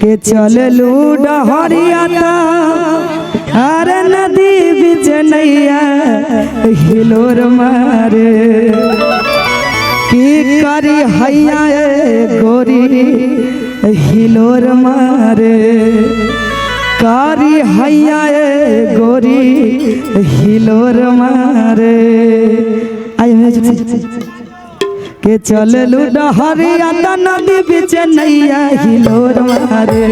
के चललू डहरिया अरे नदी बीच नैया हिलोर मारे की करी हैया गोरी हिलोर मारे कारी हैया गोरी हिलोर मारे के चललू डहरिया नदी बीच नैया हिलोर मारे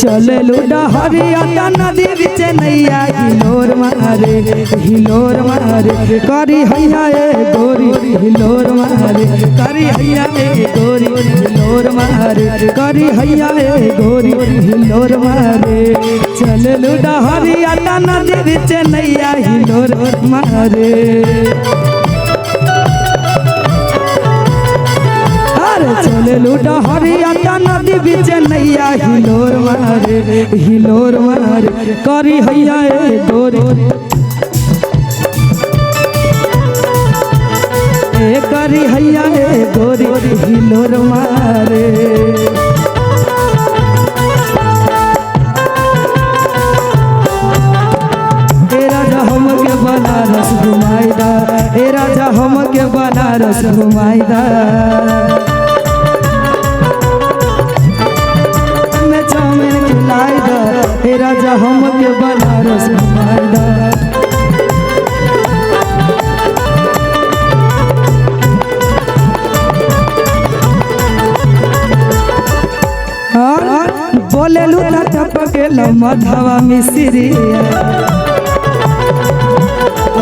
चललू डहरिया नदी बीच नैया हिलोर मारे करी हैया गोरी हिलोर मारे करी हैया गोरी हिलोर मारे करी हैया गोरी हिलोर मारे चललू डहरिया नदी बीच नैया हिलोर मारे चललू डहरिया नदी बीच नैया हिलोर मारे करी हैया गोरी करी हैया गोरी हिलोर मारे राजा हम के बनारस घुमाईदा राजा हम के बनारस घुमाईदा राजा हम के बनारस घुमाईदा बोलेलू टपकेला मधवा मिश्रिया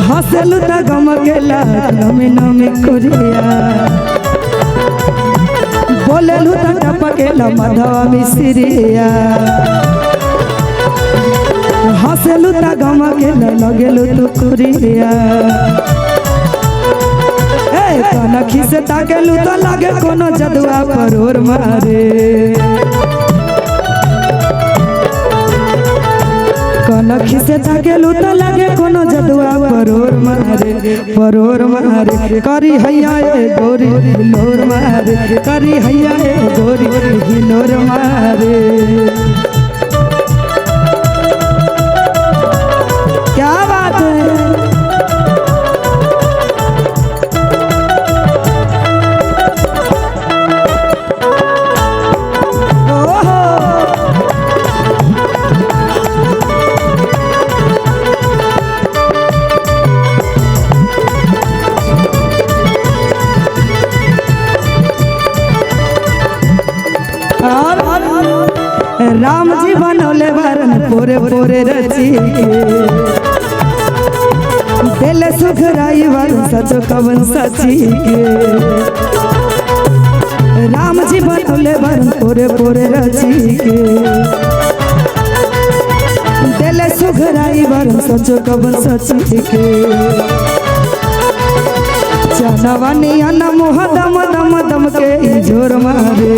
हंसलू त गमकेला नमी नमी कुरिया बोलेलू टपकेला मधवा मिश्रिया हंसलू त गमकेला लगेलू तू कुरिया कनखी से ताकेलू तो लगे कोनो जदुआ परोर मारे कनखी से ताकेलू तो लगे कोनो जदुआ परोर मारे करी हैया गोरी हिलोर मारे करी हैया गोरी हिलोर मारे क्या बात है राम जी बनौले भरन पोरे पोरे रची दिल सुखराई वर सच कवन सची के राम जी बनौले भरन पोरे पोरे रची के दिल सुखराई वर सच कवन सची के चनवनी अन मोह दम दम दम के जोर मारे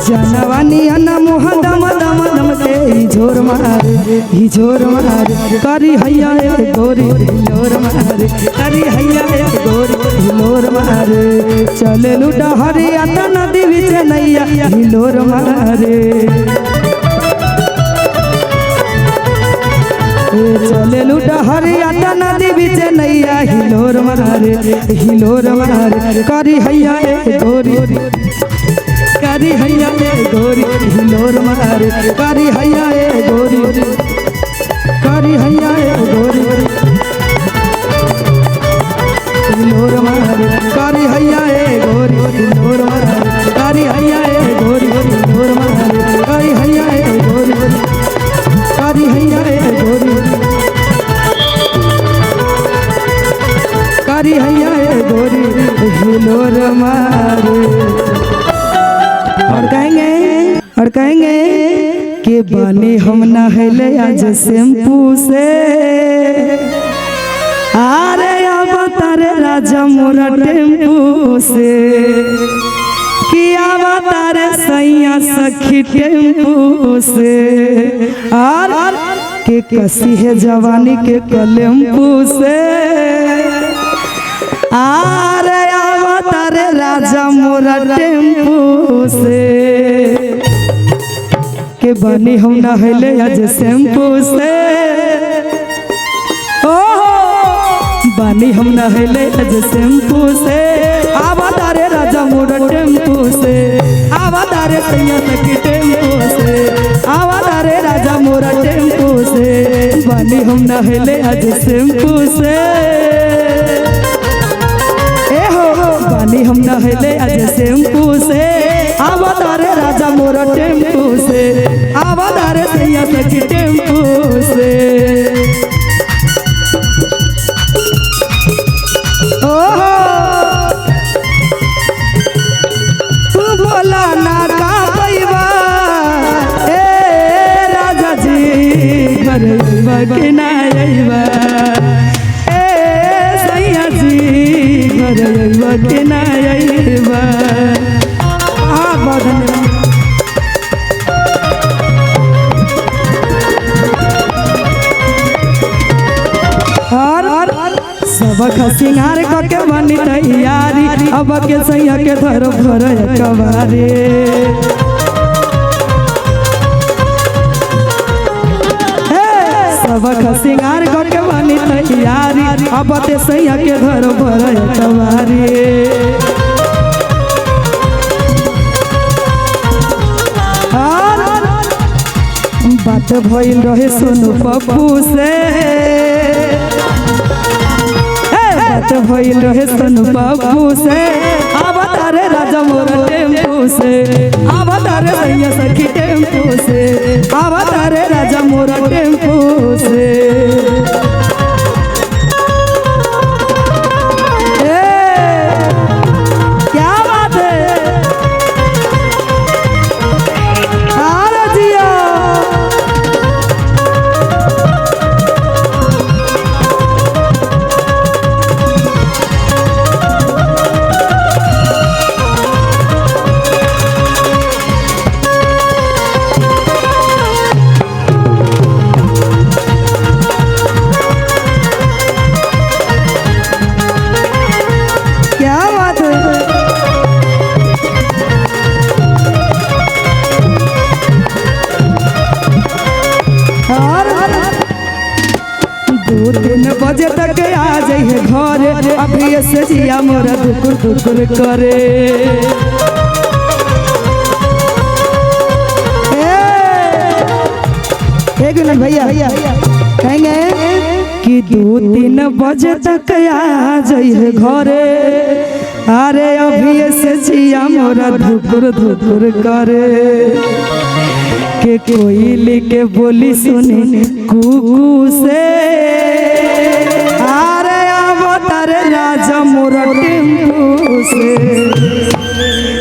जनवानी अन्ना मोह दम दम दम के झोर मारे करी हैया गोरी हिलोर मारे करी हैया गोरी हिलोर मारे चललू डहरिया नदी बीच नैया हिलोर मारे चललू डहरिया नदी बीच नैया हिलोर मारे करी हैया गोरी करी हैया गोरी हिलोर मारे करी हैया गोरी करी हैया गोरी हिलोर मारे करी हैया गोरी हिलोर मारे करी हैया गोरी हिलोर मारे करी हैया गोरी करी हैया गोरी करी हैया गोरी हिलोर मारे और कहेंगे कि बने हम नहले आज शैम्पू से अरे अब तारे राजा मोरा टेम्पू से कि अब तारे सैया सखी टेम्पू से और के कसी है जवानी के कलेम्पू से अरे अब राजा मोरा टेम्पू से के बनी हम नहले आज शैम्पू से ओ बनी हम नहले आज शैम्पू से आवादारे राजा मोरा टेम्पू से आवादारे सैया सखी टेम्पू से आवादारे राजा मोरा टेम्पू से बनी हम नहले आज शैम्पू से ए हो बनी हम नहले आज शैम्पू से आवादारे राजा मोरा टेम्पू से आवादारे सैया सखी टेम्पू से बोला ना का पैबा ए राजा जी घर के ना अइबा ए सैया जी घर के ना अइबा सबक सिंगार करके बनी तैयारी अब के सैया के धर भर कबारे सबक सिंगार करके बनी तैयारी अब के सैया के धर भर कबारे बात भइल रहे सोनू पप्पू से बात भइल रहे सोनू पप्पू से आवादारे राजा मोरा टेम्पू से आवादारे सैया सखी टेम्पू से आवादारे राजा मोरा टेम्पू से क्या बात है बजे तक आ जाइए घर अभी से जिया मोरा दुकुर दुकुर करे एक मिनट भैया कहेंगे कि 2-3 बजे तक आ जाइए घरे अरे अभी से जिया मोरा दुकुर दुकुर करे के कोयली के बोली सुनी कुकू से राजा मोरा टेम्पू से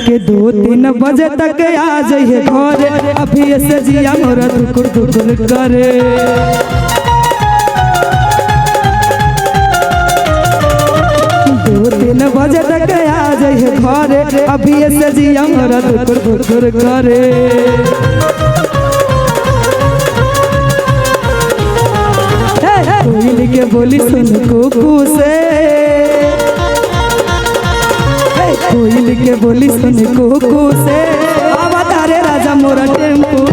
के 2-3 बजे तक आ जाइए घर अभी से जिया मोरा दुकुर दुकुर करे 2-3 बजे तक आ जाइए घर अभी से जिया मोरा दुकुर दुकुर करे कोयली के बोली सुन कुकू से कोयली के बोली सुन कुकू से आवादारे राजा मोरा टेम्पू